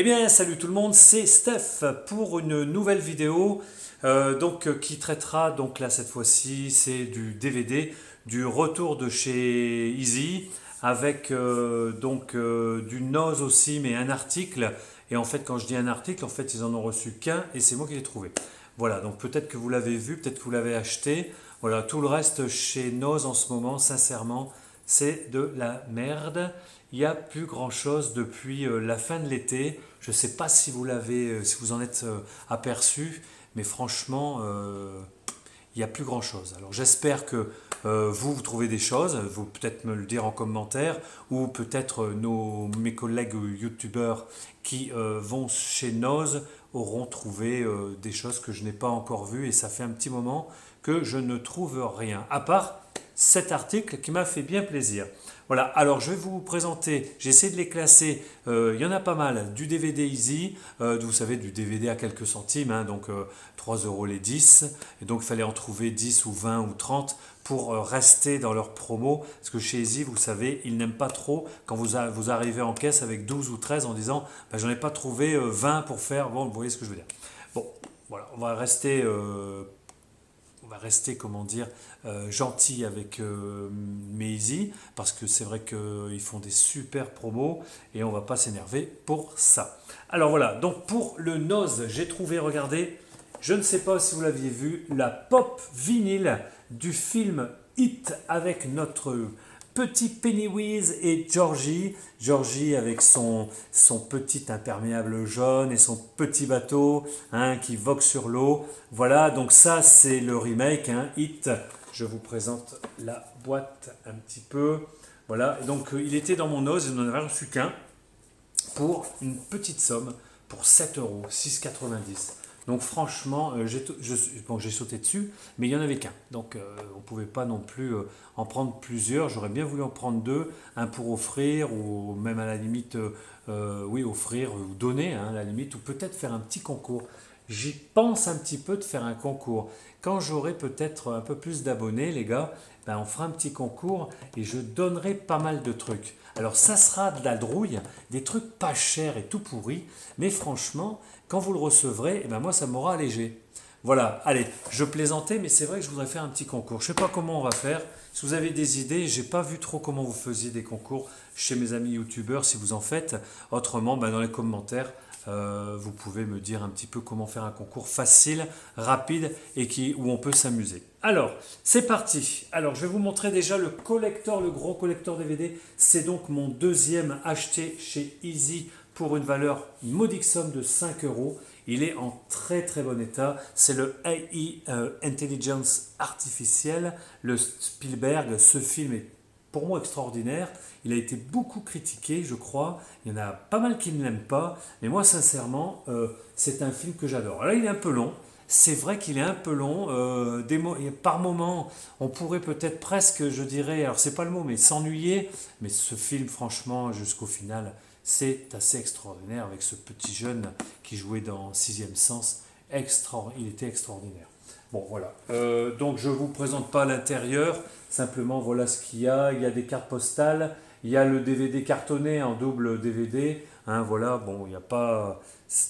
bien, salut tout le monde, c'est Steph pour une nouvelle vidéo qui traitera, donc là cette fois-ci, c'est du DVD, du retour de chez Easy, avec du Noz aussi, mais un article. Et en fait, quand je dis un article, en fait, ils en ont reçu qu'un et c'est moi qui l'ai trouvé. Voilà, donc peut-être que vous l'avez vu, peut-être que vous l'avez acheté. Voilà, tout le reste chez Noz en ce moment, sincèrement, c'est de la merde. Il n'y a plus grand-chose depuis la fin de l'été. Je ne sais pas si vous l'avez, si vous en êtes aperçu, mais franchement, il n'y a plus grand-chose. Alors j'espère que vous trouvez des choses, vous peut-être me le dire en commentaire, ou peut-être mes collègues youtubeurs qui vont chez Noz auront trouvé des choses que je n'ai pas encore vues, et ça fait un petit moment que je ne trouve rien, à part cet article qui m'a fait bien plaisir. Voilà, alors je vais vous présenter, j'ai essayé de les classer, il y en a pas mal, du DVD Easy, vous savez, du DVD à quelques centimes, hein, donc 3 euros les 10, et donc il fallait en trouver 10 ou 20 ou 30 pour rester dans leur promo, parce que chez Easy, vous savez, ils n'aiment pas trop quand vous arrivez en caisse avec 12 ou 13 en disant, bah, j'en ai pas trouvé 20 pour faire, bon, vous voyez ce que je veux dire. Bon, voilà, on va rester, comment dire, gentil avec Meizy, parce que c'est vrai qu'ils font des super promos et on va pas s'énerver pour ça. Alors voilà, donc pour le Noz, j'ai trouvé, regardez, je ne sais pas si vous l'aviez vu, la pop vinyle du film Hit avec notre petit Pennywise et Georgie. Georgie avec son petit imperméable jaune et son petit bateau, hein, qui vogue sur l'eau. Voilà, donc ça c'est le remake, hein, Hit. Je vous présente la boîte un petit peu. Voilà, et donc il était dans mon os, je n'en avais reçu qu'un pour une petite somme, pour 7 euros, 6,90. Donc franchement, j'ai sauté dessus, mais il n'y en avait qu'un. Donc on ne pouvait pas non plus en prendre plusieurs. J'aurais bien voulu en prendre deux, un pour offrir, ou même à la limite, oui, offrir ou donner, hein, à la limite, ou peut-être faire un petit concours. J'y pense un petit peu de faire un concours. Quand j'aurai peut-être un peu plus d'abonnés, les gars, ben on fera un petit concours et je donnerai pas mal de trucs. Alors ça sera de la drouille, des trucs pas chers et tout pourris, mais franchement, quand vous le recevrez, eh ben moi ça m'aura allégé. Voilà, allez, je plaisantais, mais c'est vrai que je voudrais faire un petit concours. Je ne sais pas comment on va faire. Si vous avez des idées, j'ai pas vu trop comment vous faisiez des concours chez mes amis youtubeurs, si vous en faites. Autrement, ben dans les commentaires, vous pouvez me dire un petit peu comment faire un concours facile, rapide et où on peut s'amuser. Alors, c'est parti. Alors, je vais vous montrer déjà le collector, le gros collector DVD. C'est donc mon deuxième acheté chez Easy pour une valeur modique somme de 5 euros. Il est en très très bon état. C'est le AI Intelligence Artificielle, le Spielberg. Ce film est pour moi extraordinaire. Il a été beaucoup critiqué, je crois. Il y en a pas mal qui ne l'aiment pas. Mais moi, sincèrement, c'est un film que j'adore. Là, il est un peu long. C'est vrai qu'il est un peu long. Par moments, on pourrait peut-être presque, je dirais, alors c'est pas le mot, mais s'ennuyer. Mais ce film, franchement, jusqu'au final, c'est assez extraordinaire avec ce petit jeune qui jouait dans Sixième Sens. Il était extraordinaire. Bon, voilà. Donc, je ne vous présente pas l'intérieur. Simplement, voilà ce qu'il y a. Il y a des cartes postales. Il y a le DVD cartonné en double DVD. Hein, voilà, bon, il n'y a pas...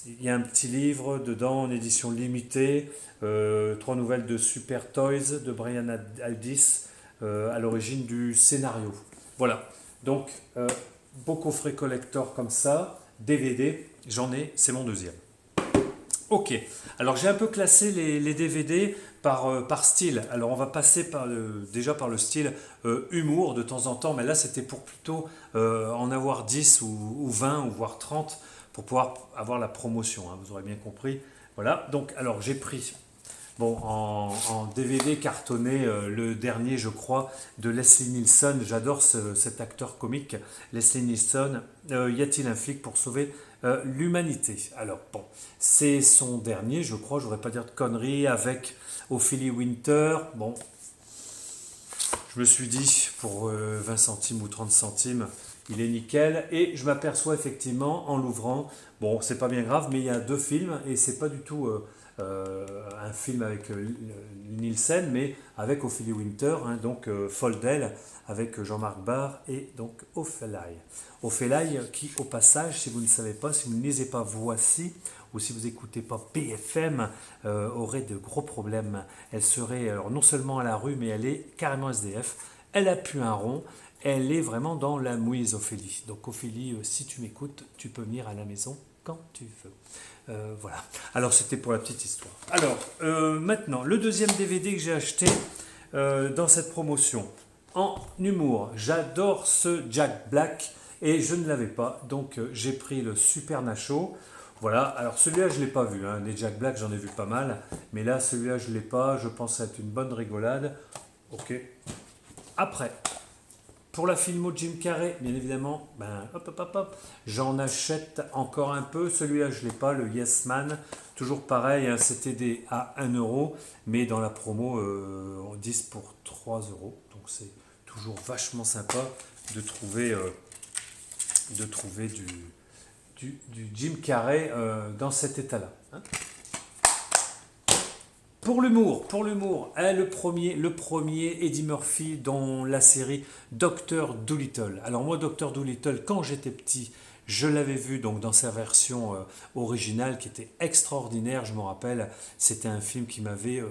Il y a un petit livre dedans en édition limitée. 3 nouvelles de Super Toys de Brian Aldiss à l'origine du scénario. Voilà. Donc, beau coffret collector comme ça. DVD, j'en ai, c'est mon deuxième. Ok, alors j'ai un peu classé les DVD par style. Alors on va passer déjà par le style humour de temps en temps, mais là c'était pour plutôt en avoir 10 ou 20 ou voire 30 pour pouvoir avoir la promotion, hein, vous aurez bien compris. Voilà, donc alors j'ai pris en DVD cartonné, le dernier, je crois, de Leslie Nielsen. J'adore cet acteur comique, Leslie Nielsen. Y a-t-il un flic pour sauver l'humanité? Alors, bon, c'est son dernier, je crois. Je ne voudrais pas dire de conneries, avec Ophélie Winter. Bon, je me suis dit, pour 20 centimes ou 30 centimes, il est nickel. Et je m'aperçois effectivement, en l'ouvrant, bon, c'est pas bien grave, mais il y a deux films et c'est pas du tout un film avec Nielsen, mais avec Ophélie Winter, hein, donc Foldel, avec Jean-Marc Barr et donc Ophélie. Ophélie qui, au passage, si vous ne savez pas, si vous ne lisez pas Voici, ou si vous n'écoutez pas BFM, aurait de gros problèmes. Elle serait alors non seulement à la rue, mais elle est carrément SDF. Elle a pu un rond. Elle est vraiment dans la mouise, Ophélie. Donc Ophélie, si tu m'écoutes, tu peux venir à la maison quand tu veux. Voilà. Alors c'était pour la petite histoire. Alors maintenant, le deuxième DVD que j'ai acheté dans cette promotion, en humour. J'adore ce Jack Black et je ne l'avais pas. Donc j'ai pris le Super Nacho. Voilà, alors celui-là je ne l'ai pas vu, hein. Les Jack Black j'en ai vu pas mal, mais là celui-là je ne l'ai pas, je pense être une bonne rigolade. Ok. Après, pour la filmo de Jim Carrey, bien évidemment, j'en achète encore un peu. Celui-là, je ne l'ai pas, le Yes Man. Toujours pareil, hein, c'était à 1 euro, mais dans la promo, 10 pour 3 euros. Donc c'est toujours vachement sympa de trouver, du Jim Carrey dans cet état-là. Hein. Pour l'humour, hein, le premier Eddie Murphy dans la série Dr. Dolittle. Alors moi, Dr. Dolittle, quand j'étais petit, je l'avais vu donc dans sa version originale qui était extraordinaire, je me rappelle, c'était un film qui m'avait...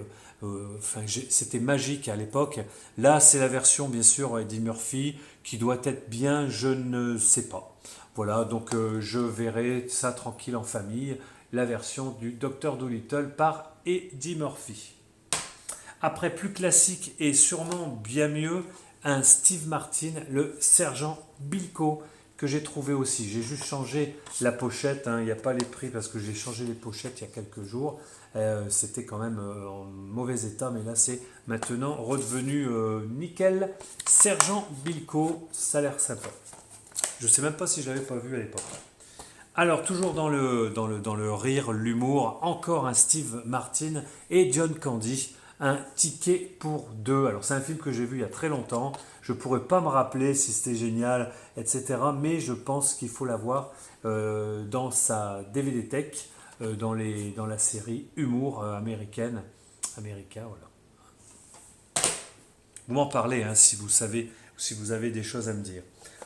c'était magique à l'époque. Là, c'est la version, bien sûr, Eddie Murphy, qui doit être bien, je ne sais pas. Voilà, donc je verrai ça tranquille en famille, la version du Dr. Dolittle par Eddie Murphy. Après, plus classique et sûrement bien mieux, un Steve Martin, le sergent Bilko, que j'ai trouvé aussi. J'ai juste changé la pochette, hein. Il n'y a pas les prix parce que j'ai changé les pochettes il y a quelques jours. C'était quand même en mauvais état, mais là c'est maintenant redevenu nickel. Sergent Bilko, ça a l'air sympa. Je ne sais même pas si je ne l'avais pas vu à l'époque. Alors, toujours dans le rire, l'humour, encore un Steve Martin et John Candy, un ticket pour deux. Alors, c'est un film que j'ai vu il y a très longtemps. Je ne pourrais pas me rappeler si c'était génial, etc. Mais je pense qu'il faut l'avoir dans sa DVD Tech, dans la série Humour américaine. America, voilà. Vous m'en parlez hein, si vous savez, si vous avez des choses à me dire.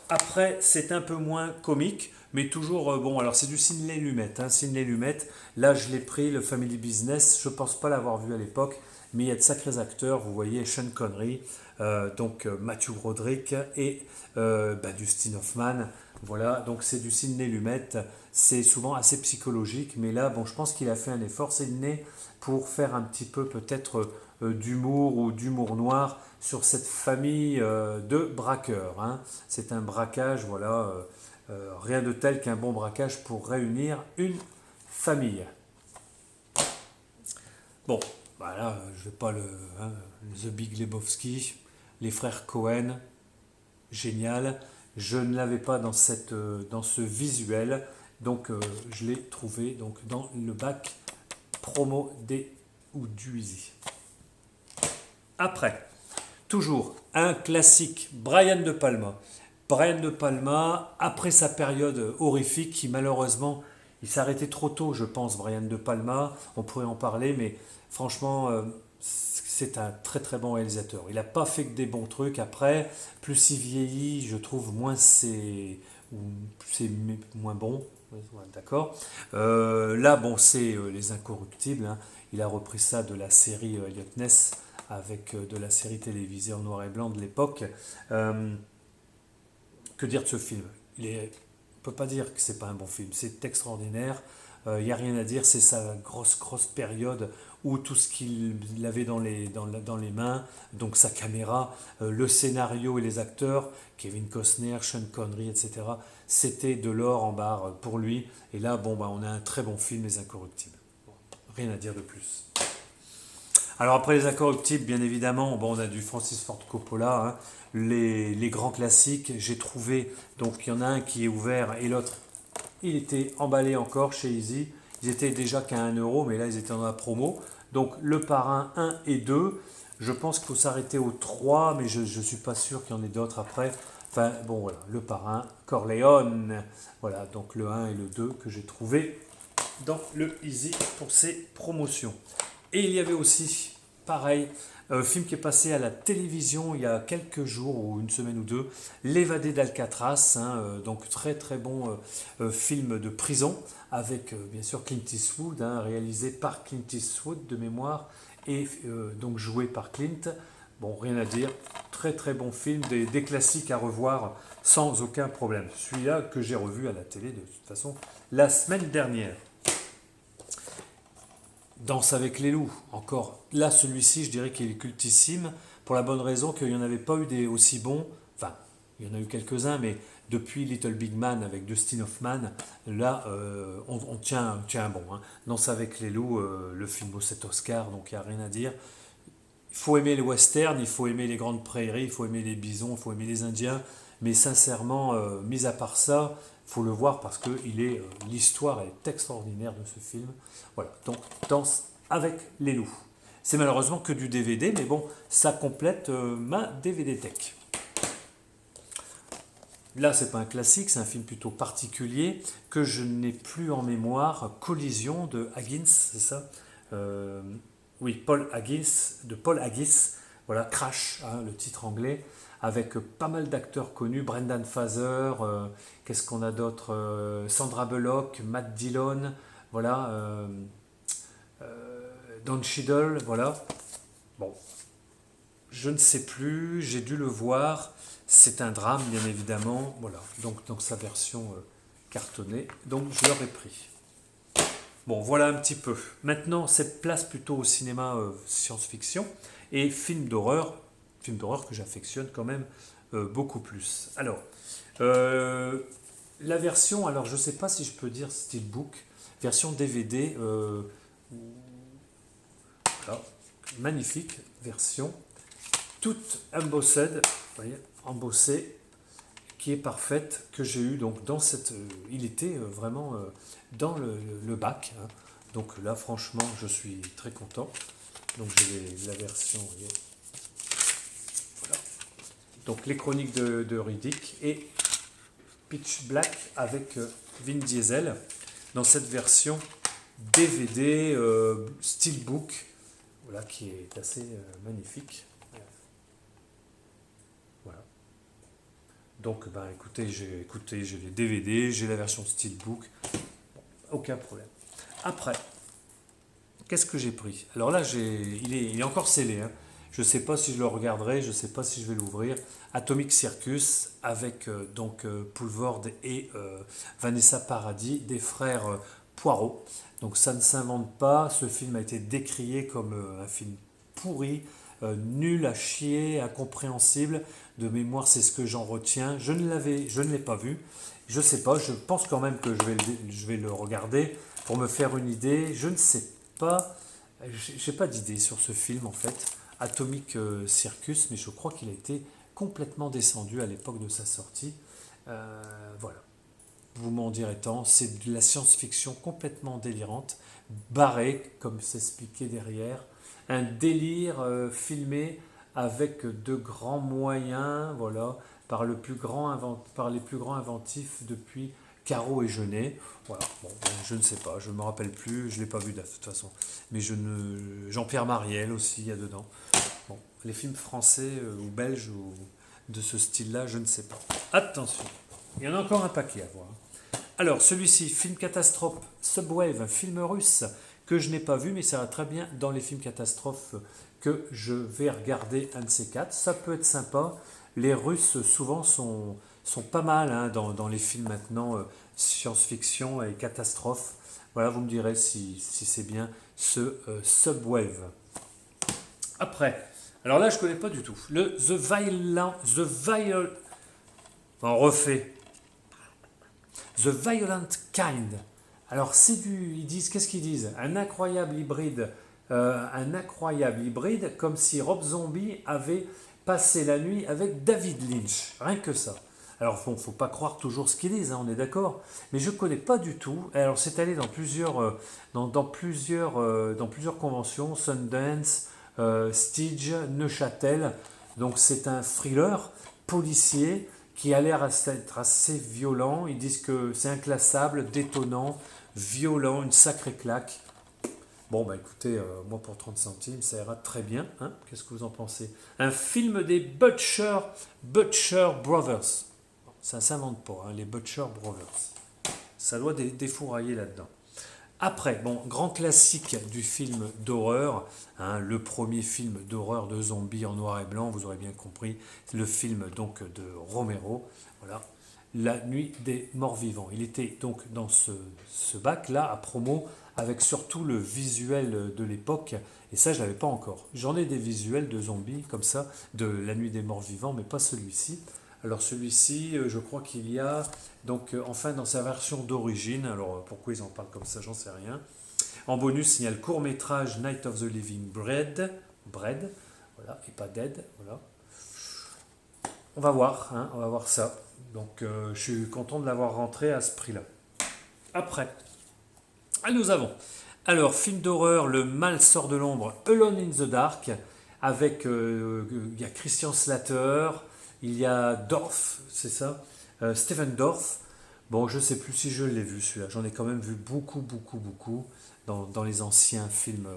Après, c'est un peu moins comique, mais toujours bon. Alors, c'est du Sidney Lumet. Hein, Sidney Lumet, là, je l'ai pris, le Family Business. Je ne pense pas l'avoir vu à l'époque, mais il y a de sacrés acteurs. Vous voyez, Sean Connery, Matthew Broderick et Dustin Hoffman. Voilà, donc c'est du Sidney Lumet. C'est souvent assez psychologique, mais là, bon, je pense qu'il a fait un effort, Sidney, pour faire un petit peu peut-être d'humour ou d'humour noir sur cette famille de braqueurs. Hein. C'est un braquage, voilà, rien de tel qu'un bon braquage pour réunir une famille. Bon, voilà, je vais pas The Big Lebowski, les frères Cohen, génial. Je ne l'avais pas dans ce visuel, donc je l'ai trouvé donc dans le bac promo du Easy. Après, toujours un classique, Brian De Palma. Brian De Palma, après sa période horrifique, qui malheureusement, il s'est arrêté trop tôt, je pense, Brian De Palma. On pourrait en parler, mais franchement, c'est un très très bon réalisateur. Il n'a pas fait que des bons trucs. Après, plus il vieillit, je trouve, moins c'est moins bon. Ouais, d'accord. Là, bon, c'est Les Incorruptibles. Hein. Il a repris ça de la série Elliot Ness, avec de la série télévisée en noir et blanc de l'époque. Que dire de ce film? On ne peut pas dire que c'est pas un bon film. C'est extraordinaire. Il n'y a rien à dire. C'est sa grosse période où tout ce qu'il avait dans les mains, donc sa caméra, le scénario et les acteurs, Kevin Costner, Sean Connery, etc., c'était de l'or en barre pour lui. Et là, bon, on a un très bon film, Les Incorruptibles. Bon, rien à dire de plus. Alors après Les Incorruptibles, bien évidemment, bon, on a du Francis Ford Coppola, hein, les grands classiques. J'ai trouvé, donc il y en a un qui est ouvert et l'autre, il était emballé encore chez Easy. Ils étaient déjà qu'à 1 euro, mais là ils étaient dans la promo. Donc Le Parrain 1 et 2, je pense qu'il faut s'arrêter au 3, mais je ne suis pas sûr qu'il y en ait d'autres après. Enfin bon voilà, Le Parrain, Corleone, voilà, donc le 1 et le 2 que j'ai trouvé dans le Easy pour ses promotions. Et il y avait aussi, pareil, un film qui est passé à la télévision il y a quelques jours ou une semaine ou deux, L'évadé d'Alcatraz, donc très très bon film de prison avec bien sûr Clint Eastwood, réalisé par Clint Eastwood de mémoire et donc joué par Clint. Bon, rien à dire, très très bon film, des classiques à revoir sans aucun problème. Celui-là que j'ai revu à la télé de toute façon la semaine dernière. Danse avec les loups, encore. Là, celui-ci, je dirais qu'il est cultissime, pour la bonne raison qu'il n'y en avait pas eu des aussi bons. Enfin, il y en a eu quelques-uns, mais depuis Little Big Man avec Dustin Hoffman, là, on tient bon. Danse avec les loups, le film au 7 Oscars, donc il n'y a rien à dire. Il faut aimer les westerns, il faut aimer les grandes prairies, il faut aimer les bisons, il faut aimer les Indiens, mais sincèrement, mis à part ça, il faut le voir parce que l'histoire est extraordinaire de ce film. Voilà, donc Danse avec les loups. C'est malheureusement que du DVD, mais bon, ça complète ma DVD Tech. Là, c'est pas un classique, c'est un film plutôt particulier que je n'ai plus en mémoire. Collision de Higgins, c'est ça oui, Paul Haggis, voilà, Crash, le titre anglais, avec pas mal d'acteurs connus, Brendan Fraser, qu'est-ce qu'on a d'autre, Sandra Bullock, Matt Dillon, voilà, Don Cheadle, voilà. Bon, je ne sais plus, j'ai dû le voir, c'est un drame bien évidemment, voilà, donc sa version cartonnée, donc je l'aurais pris. Bon, voilà un petit peu. Maintenant, cette place plutôt au cinéma science-fiction et film d'horreur que j'affectionne quand même beaucoup plus. Alors, la version, alors je ne sais pas si je peux dire steelbook, version DVD, voilà, magnifique version, toute embossed, vous voyez, embossée, qui est parfaite, que j'ai eu donc dans cette... il était vraiment dans le bac. Donc là, franchement, je suis très content. Donc j'ai la version... Voilà. Donc les chroniques de Riddick et Pitch Black avec Vin Diesel dans cette version DVD Steelbook, voilà, qui est assez magnifique. Donc, écoutez, j'ai les DVD, j'ai la version Steelbook, aucun problème. Après, qu'est-ce que j'ai pris? Alors là, il est encore scellé. Je ne sais pas si je le regarderai, je ne sais pas si je vais l'ouvrir. Atomic Circus avec Paul Vord et Vanessa Paradis, des frères Poirot. Donc ça ne s'invente pas. Ce film a été décrié comme un film pourri, nul à chier, incompréhensible. De mémoire, c'est ce que j'en retiens. Je ne l'ai pas vu. Je ne sais pas, je pense quand même que je vais le regarder pour me faire une idée. Je ne sais pas, j'ai pas d'idée sur ce film en fait, Atomic Circus, mais je crois qu'il a été complètement descendu à l'époque de sa sortie. Voilà. Vous m'en direz tant, c'est de la science-fiction complètement délirante, barrée, comme c'est expliqué derrière, un délire filmé avec de grands moyens, voilà, par les plus grands inventifs depuis Caro et Jeunet. Voilà, bon, je ne sais pas, je ne me rappelle plus, je ne l'ai pas vu de toute façon. Mais Jean-Pierre Mariel aussi, il y a dedans. Bon, les films français ou belges ou de ce style-là, je ne sais pas. Attention, il y en a encore un paquet à voir. Alors, celui-ci, film catastrophe, Subwave, un film russe que je n'ai pas vu, mais ça va très bien dans les films catastrophes que je vais regarder un de ces quatre. Ça peut être sympa. Les Russes, souvent, sont pas mal dans les films maintenant, science-fiction et catastrophes. Voilà, vous me direz si c'est bien ce Subwave. Après, alors là, je ne connais pas du tout. On refait. The Violent Kind. Alors, qu'est-ce qu'ils disent? Un incroyable hybride, comme si Rob Zombie avait passé la nuit avec David Lynch. Rien que ça. Alors, bon, faut pas croire toujours ce qu'ils disent, on est d'accord. Mais je ne connais pas du tout. Alors, c'est allé dans plusieurs conventions, Sundance, Stige, Neuchâtel. Donc, c'est un thriller policier qui a l'air d'être assez violent. Ils disent que c'est inclassable, détonnant, violent, une sacrée claque. Bon, bah écoutez, moi pour 30 centimes, ça ira très bien. Hein. Qu'est-ce que vous en pensez? Un film des Butcher Brothers. Bon, ça ne s'invente pas, hein, les Butcher Brothers. Ça doit défourailler là-dedans. Après, bon, grand classique du film d'horreur, hein, le premier film d'horreur de zombies en noir et blanc, vous aurez bien compris, le film donc de Romero, voilà, La Nuit des Morts Vivants. Il était donc dans ce bac-là à promo avec surtout le visuel de l'époque, et ça je ne l'avais pas encore. J'en ai des visuels de zombies comme ça, de La Nuit des Morts Vivants, mais pas celui-ci. Alors celui-ci, je crois qu'il y a, donc enfin dans sa version d'origine, alors pourquoi ils en parlent comme ça, j'en sais rien. En bonus, il y a le court-métrage Night of the Living Bread, voilà, et pas Dead, voilà. On va voir, hein, on va voir ça. Donc je suis content de l'avoir rentré à ce prix-là. Après, nous avons, alors, film d'horreur, Le Mal sort de l'ombre, Alone in the Dark, avec, il y a Christian Slater, il y a Dorff, c'est ça, Stephen Dorff. Bon, je ne sais plus si je l'ai vu celui-là, j'en ai quand même vu beaucoup dans les anciens films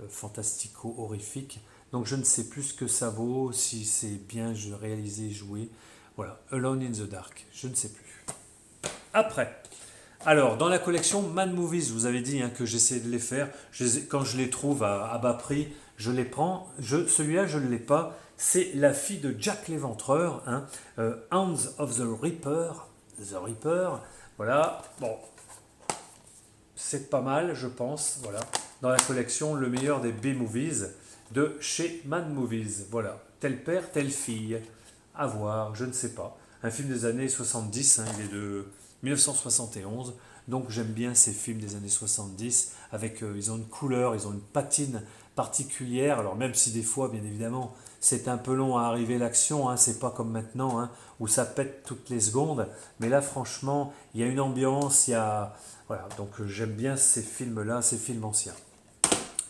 fantastico-horrifiques. Donc je ne sais plus ce que ça vaut, si c'est bien réalisé, joué. Voilà, Alone in the Dark, je ne sais plus. Après, alors, dans la collection Man Movies, je vous avais dit hein, que j'essayais de les faire. Quand je les trouve à bas prix, je les prends. Celui-là, je ne l'ai pas. C'est La fille de Jack l'Éventreur, hein, Hands of the Reaper. The Reaper, voilà. Bon, c'est pas mal, je pense. Voilà. Dans la collection, le meilleur des B-Movies de chez Man Movies. Voilà. Tel père, telle fille. À voir, je ne sais pas. Un film des années 70, hein, il est de 1971. Donc j'aime bien ces films des années 70. Avec, ils ont une couleur, ils ont une patine particulière. Alors même si des fois, bien évidemment, c'est un peu long à arriver l'action, hein, c'est pas comme maintenant hein, où ça pète toutes les secondes. Mais là, franchement, il y a une ambiance, il y a voilà. Donc j'aime bien ces films-là, ces films anciens.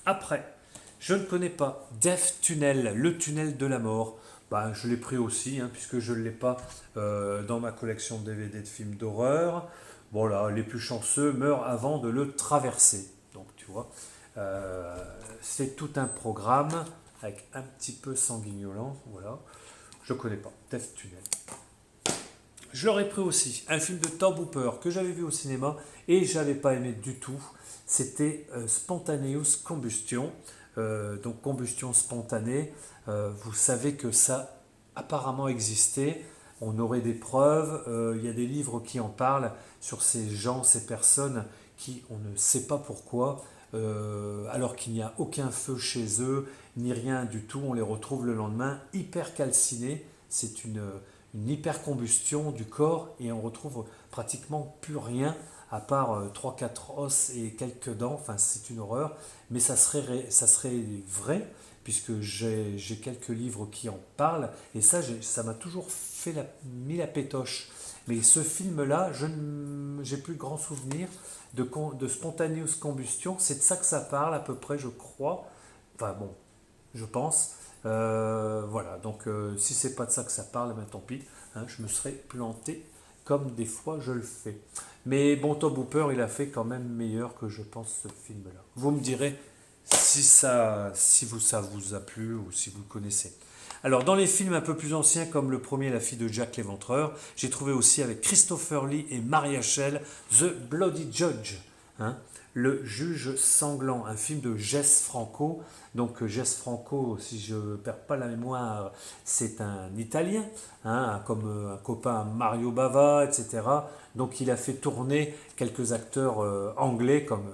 Après, je ne connais pas Death Tunnel, le tunnel de la mort. Bah, je l'ai pris aussi, hein, puisque je ne l'ai pas dans ma collection de DVD de films d'horreur. Bon là, les plus chanceux meurent avant de le traverser. Donc tu vois, c'est tout un programme avec un petit peu sanguignolant. Voilà, je ne connais pas. Death Tunnel. Je l'aurais pris aussi, un film de Tobe Hooper que j'avais vu au cinéma et je n'avais pas aimé du tout. C'était Spontaneous Combustion, donc combustion spontanée. Vous savez que ça apparemment existait. On aurait des preuves. Il y a des livres qui en parlent sur ces gens, ces personnes qui, on ne sait pas pourquoi, alors qu'il n'y a aucun feu chez eux, ni rien du tout. On les retrouve le lendemain hyper calcinés. C'est une hypercombustion du corps et on retrouve pratiquement plus rien à part 3-4 os et quelques dents. Enfin, c'est une horreur, mais ça serait vrai puisque j'ai quelques livres qui en parlent et ça m'a toujours mis la pétoche. Mais ce film-là, j'ai plus grand souvenir de Spontaneous Combustion. C'est de ça que ça parle à peu près, je crois. Enfin bon, je pense. Voilà, donc si c'est pas de ça que ça parle, ben tant pis, hein, je me serais planté comme des fois je le fais. Mais bon, Tobe Hooper, il a fait quand même meilleur que je pense ce film-là. Vous me direz si ça vous a plu ou si vous le connaissez. Alors, dans les films un peu plus anciens, comme le premier, La fille de Jack l'Éventreur, j'ai trouvé aussi avec Christopher Lee et Maria Schell, The Bloody Judge, hein, le juge sanglant, un film de Jess Franco. Donc Jess Franco, si je ne perds pas la mémoire, c'est un Italien, hein, comme un copain Mario Bava, etc. Donc il a fait tourner quelques acteurs anglais comme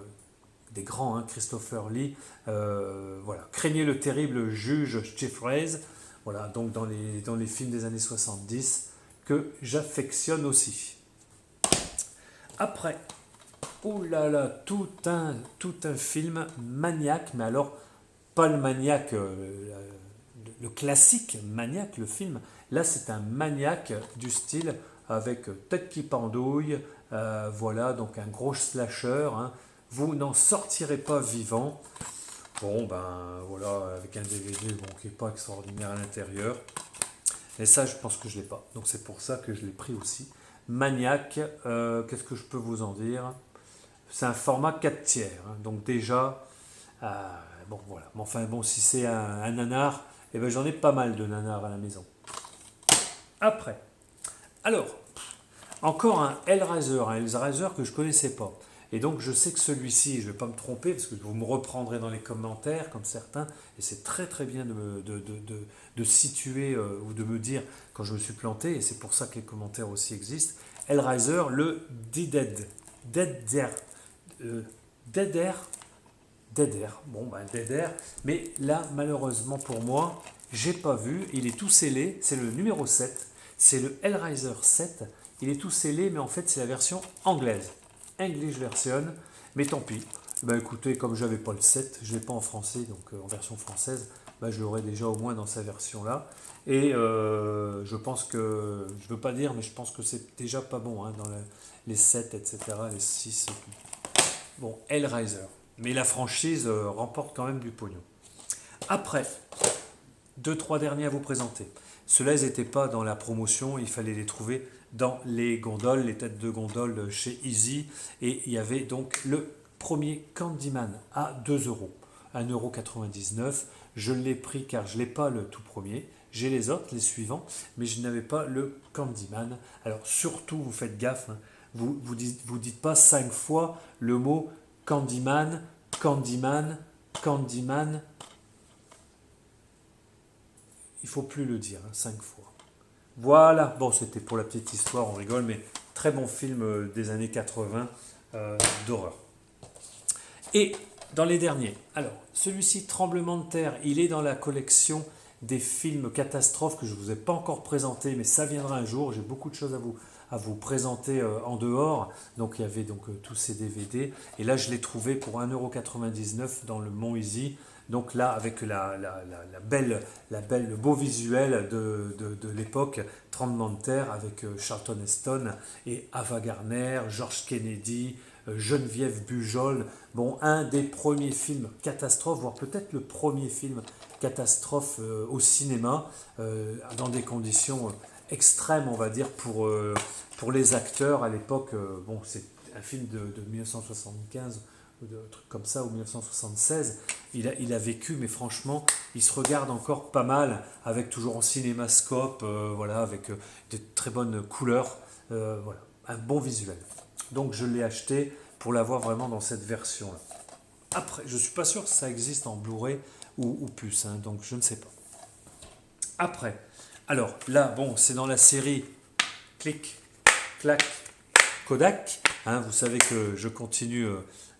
des grands, hein, Christopher Lee, voilà. Craignez le terrible juge Jeffreys, voilà, donc dans les films des années 70 que j'affectionne aussi. Après, oh là là, tout un film maniaque, mais alors pas le maniaque, le classique maniaque, le film. Là, c'est un maniaque du style avec tête qui pendouille, voilà, donc un gros slasher, hein. Vous n'en sortirez pas vivant. Bon, ben voilà, avec un DVD bon, qui n'est pas extraordinaire à l'intérieur. Et ça, je pense que je ne l'ai pas. Donc c'est pour ça que je l'ai pris aussi. Maniaque, qu'est-ce que je peux vous en dire? c'est un format 4 tiers. Hein. Donc déjà, bon voilà. Mais enfin bon, si c'est un nanar, eh ben, j'en ai pas mal de nanars à la maison. Après, alors, encore un Hellraiser que je ne connaissais pas. Et donc je sais que celui-ci, je ne vais pas me tromper, parce que vous me reprendrez dans les commentaires, comme certains, et c'est très très bien de situer ou de me dire quand je me suis planté, et c'est pour ça que les commentaires aussi existent. Hellraiser, le Dead Air. Dead Air. Dead Air. Bon, ben Dead Air. Mais là, malheureusement pour moi, j'ai pas vu. Il est tout scellé. C'est le numéro 7. C'est le Hellraiser 7. Il est tout scellé, mais en fait, c'est la version anglaise. English version. Mais tant pis. Ben écoutez, comme je n'avais pas le 7, je ne l'ai pas en français, donc en version française, ben, je l'aurai déjà au moins dans sa version-là. Et je pense que, je ne veux pas dire, mais je pense que c'est déjà pas bon hein, dans les 7, etc., les 6 et tout. Bon, Hellraiser. Mais la franchise remporte quand même du pognon. Après, 2-3 derniers à vous présenter. Ceux-là, ils n'étaient pas dans la promotion, il fallait les trouver dans les gondoles, les têtes de gondole chez Easy. Et il y avait donc le premier Candyman à 2 euros, 1,99 €. Je l'ai pris car je n'ai pas le tout premier. J'ai les autres, les suivants, mais je n'avais pas le Candyman. Alors surtout, vous faites gaffe, hein, vous dites pas 5 fois le mot Candyman, Candyman, Candyman. Il faut plus le dire, hein, 5 fois. Voilà, bon, c'était pour la petite histoire, on rigole, mais très bon film des années 80 d'horreur. Et dans les derniers, alors, celui-ci, Tremblement de terre, il est dans la collection des films catastrophes que je ne vous ai pas encore présenté, mais ça viendra un jour. J'ai beaucoup de choses à vous présenter en dehors. Donc il y avait donc tous ces DVD. Et là, je l'ai trouvé pour 1,99 € dans le Mont Easy. Donc là, avec le beau visuel de l'époque, Tremblement de terre, avec Charlton Heston et Ava Gardner, George Kennedy, Geneviève Bujold. Bon, un des premiers films catastrophes, voire peut-être le premier film catastrophe au cinéma, dans des conditions extrêmes, on va dire, pour les acteurs à l'époque. Bon, c'est un film de 1975 ou de trucs comme ça, ou 1976. Il a vécu, mais franchement, il se regarde encore pas mal, avec toujours en cinémascope, voilà, avec de très bonnes couleurs, voilà, un bon visuel. Donc je l'ai acheté pour l'avoir vraiment dans cette version-là. Après, je ne suis pas sûr que ça existe en Blu-ray ou puce, hein, donc je ne sais pas. Après, alors là, bon, c'est dans la série Clic, Clac, Kodak. Hein, vous savez que je continue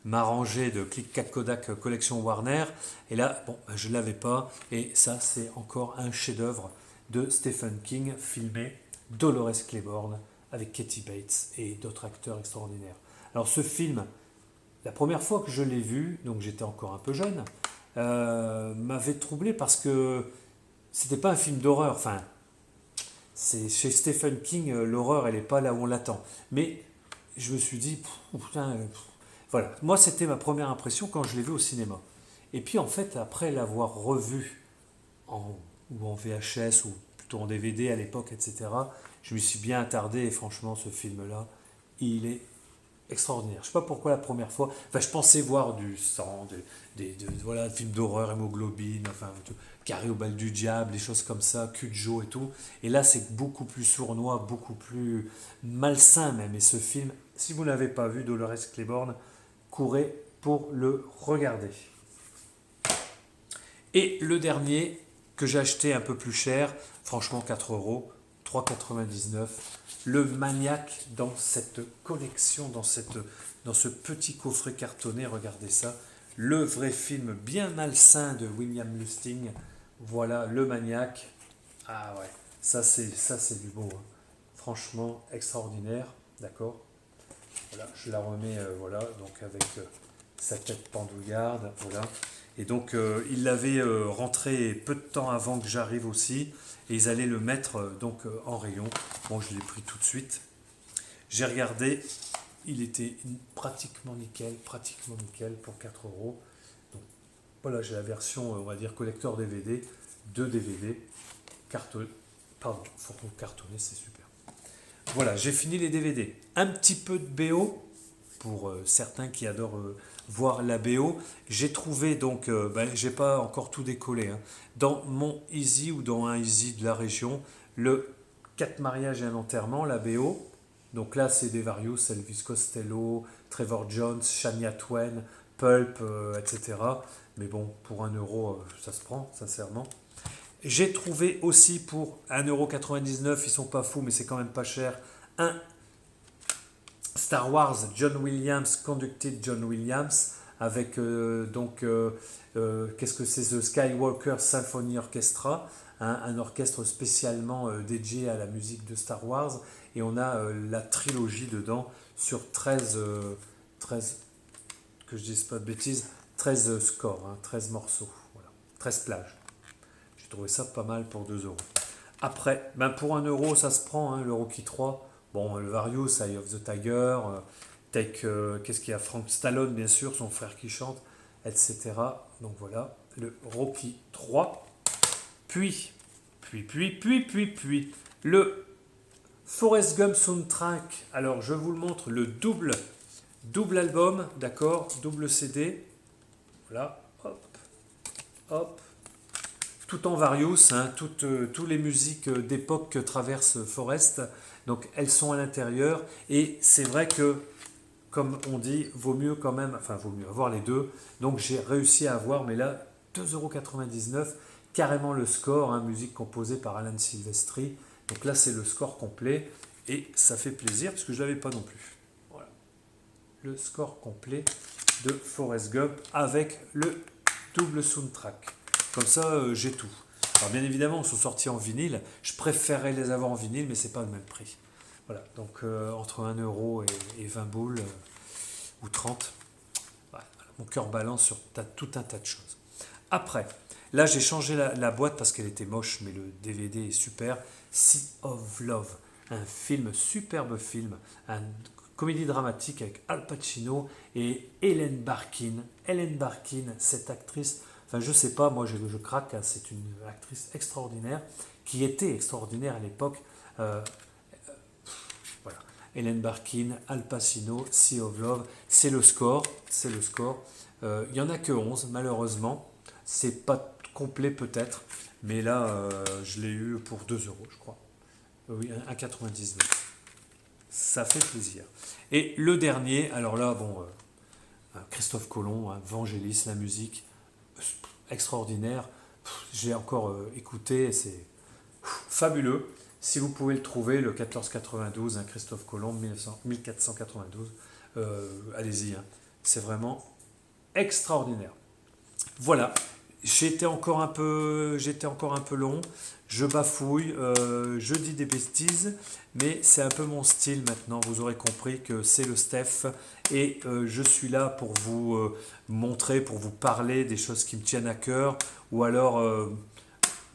ma rangée de Clic, Clac, Kodak collection Warner. Et là, bon, je ne l'avais pas. Et ça, c'est encore un chef-d'œuvre de Stephen King, filmé Dolores Claiborne avec Kathy Bates et d'autres acteurs extraordinaires. Alors ce film, la première fois que je l'ai vu, donc j'étais encore un peu jeune, m'avait troublé parce que c'était pas un film d'horreur. Enfin, c'est chez Stephen King, l'horreur, elle n'est pas là où on l'attend. Mais je me suis dit, putain, voilà. Moi, c'était ma première impression quand je l'ai vu au cinéma. Et puis, en fait, après l'avoir revu ou en VHS ou plutôt en DVD à l'époque, etc., je me suis bien attardé et franchement, ce film-là, il est extraordinaire. Je ne sais pas pourquoi la première fois. Enfin, je pensais voir du sang, voilà, des films d'horreur, hémoglobine, enfin, Carré au bal du diable, des choses comme ça, Cujo et tout. Et là, c'est beaucoup plus sournois, beaucoup plus malsain même. Et ce film, si vous ne l'avez pas vu, Dolores Claiborne, courez pour le regarder. Et le dernier que j'ai acheté un peu plus cher, franchement 4 euros, 3,99 €. Le Maniac dans cette collection, dans ce petit coffret cartonné, regardez ça. Le vrai film bien malsain de William Lustig. Voilà, Le Maniac. Ah ouais, ça c'est du beau. Hein. Franchement, extraordinaire. D'accord. Voilà, je la remets, voilà, donc avec sa tête pendouillarde. Voilà. Et donc, ils l'avaient rentré peu de temps avant que j'arrive aussi. Et ils allaient le mettre donc en rayon. Bon, je l'ai pris tout de suite. J'ai regardé. Il était pratiquement nickel pour 4 euros. Donc, voilà, j'ai la version, on va dire, collector DVD. 2 DVD. Pardon, cartonné, c'est super. Voilà, j'ai fini les DVD. Un petit peu de BO. pour certains qui adorent voir la BO. J'ai trouvé donc, j'ai pas encore tout décollé, hein, dans mon Easy ou dans un Easy de la région, le 4 mariages et un enterrement, la BO. Donc là, c'est des Various, Elvis Costello, Trevor Jones, Shania Twain, Pulp, etc. Mais bon, pour 1 euro, ça se prend, sincèrement. J'ai trouvé aussi pour 1,99 €, ils sont pas fous, mais c'est quand même pas cher, un Star Wars John Williams, Conducted John Williams, avec qu'est-ce que c'est, The Skywalker Symphony Orchestra, hein, un orchestre spécialement dédié à la musique de Star Wars, et on a la trilogie dedans sur 13, que je dise pas de bêtises, 13 scores, hein, 13 morceaux, voilà, 13 plages. J'ai trouvé ça pas mal pour 2 euros. Après, pour 1 euro, ça se prend, hein, le Rocky 3. Bon, le Various, Eye of the Tiger, qu'est-ce qu'il y a, Frank Stallone, bien sûr, son frère qui chante, etc. Donc voilà, le Rocky 3. Puis, le Forrest Gump Soundtrack. Alors, je vous le montre, le double album, d'accord, double CD. Voilà, hop, hop. Tout en Various, hein, toutes les musiques d'époque que traverse Forrest. Donc elles sont à l'intérieur. Et c'est vrai que, comme on dit, vaut mieux quand même, enfin vaut mieux avoir les deux. Donc j'ai réussi à avoir, mais là, 2,99 €, carrément le score, hein, musique composée par Alan Silvestri. Donc là, c'est le score complet. Et ça fait plaisir, parce que je ne l'avais pas non plus. Voilà. Le score complet de Forrest Gump avec le double soundtrack. Comme ça, j'ai tout. Alors bien évidemment, ils sont sortis en vinyle. Je préférerais les avoir en vinyle, mais c'est pas le même prix. Voilà, donc entre 1 euro et 20 boules, ou 30. Voilà, mon cœur balance sur tout un tas de choses. Après, là j'ai changé la boîte parce qu'elle était moche, mais le DVD est super. Sea of Love, un film, superbe film, un comédie dramatique avec Al Pacino et Ellen Barkin. Ellen Barkin, cette actrice, enfin je sais pas, moi je craque, hein, c'est une actrice extraordinaire, qui était extraordinaire à l'époque. Voilà. Ellen Barkin, Al Pacino, Sea of Love, c'est le score. Il n'y en a que 11, malheureusement. C'est pas complet peut-être, mais là je l'ai eu pour 2 euros, je crois. Oui, 1,99 €. Ça fait plaisir. Et le dernier, alors là, bon, Christophe Colomb, hein, Vangelis, la musique, extraordinaire. J'ai encore écouté, c'est fabuleux. Si vous pouvez le trouver, le 1492, hein, Christophe Colomb, 1492, allez-y, hein, c'est vraiment extraordinaire. Voilà, j'étais encore un peu long, je bafouille, je dis des bêtises, mais c'est un peu mon style maintenant. Vous aurez compris que c'est le Steph et je suis là pour vous montrer, pour vous parler des choses qui me tiennent à cœur, ou alors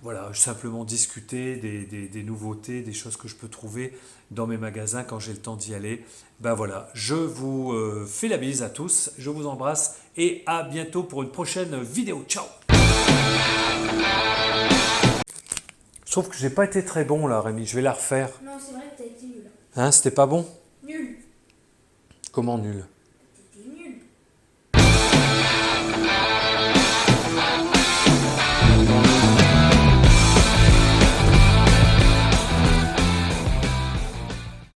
voilà, simplement discuter des nouveautés, des choses que je peux trouver dans mes magasins quand j'ai le temps d'y aller. Ben voilà, je vous fais la bise à tous, je vous embrasse et à bientôt pour une prochaine vidéo. Ciao! Je trouve que j'ai pas été très bon là, Rémi, je vais la refaire. Non, c'est vrai que t'as été nul. Hein, c'était pas bon? Nul. Comment nul?